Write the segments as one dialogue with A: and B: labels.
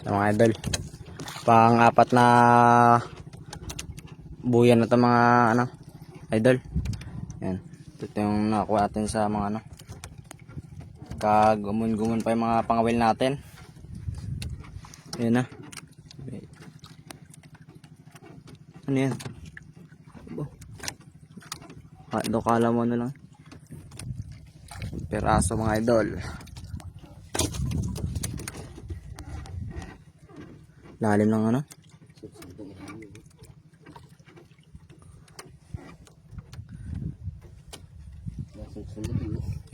A: Mga idol, pang-apat na buyan na ito mga ano, idol. Yan, ito yung nakakuha natin sa mga ano, kagumun-gumun pa yung mga pangawil natin. Yan na. Ano yan? Kala mo ano lang, peraso mga idol. Lalim lang ano.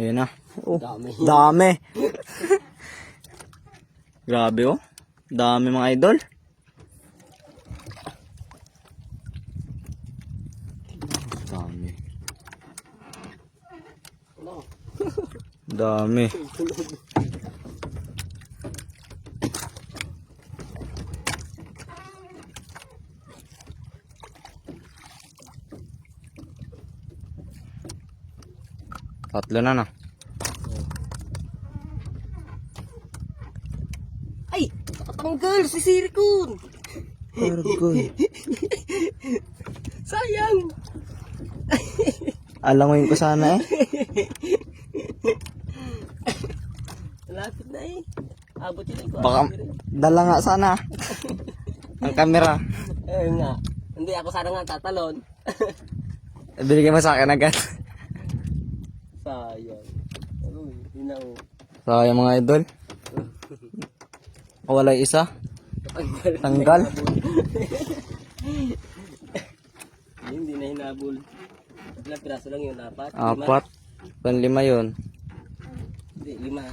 A: Ayan na. Oh, dami. Grabe oh. Dami mga idol. Dami. Dami. Tatlo na.
B: Ay! Nakatanggal si Sirikun!
A: Argoy.
B: Sayang!
A: Alangoyin ko sana eh.
B: Malapit na eh. Abot yun ko.
A: Baka dala nga sana ang camera.
B: Eh nga. Hindi ako sana nga tatalon.
A: Binigay mo sa akin agad.
B: Sayang. Uy, hinaw.
A: Sayang mga idol. Wala yung isa. Tanggal.
B: Hindi na hinabol. Ilang piraso lang yun? Apat?
A: Apat. Panlima yun.
B: Hindi, 5.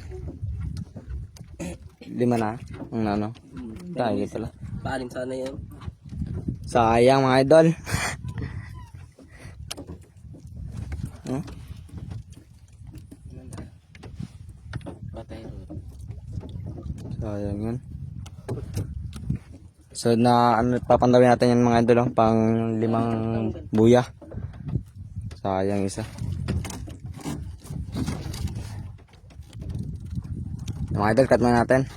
A: 5 na. Ang ano. Kaya pala.
B: Paalim sana yun.
A: Sayang mga idol. Huh?
B: Patay ro.
A: Sayang yun. So na ano, papandawin natin yan mga idol, pang 5 buya. Sayang isa. Mga idol, cut muna natin.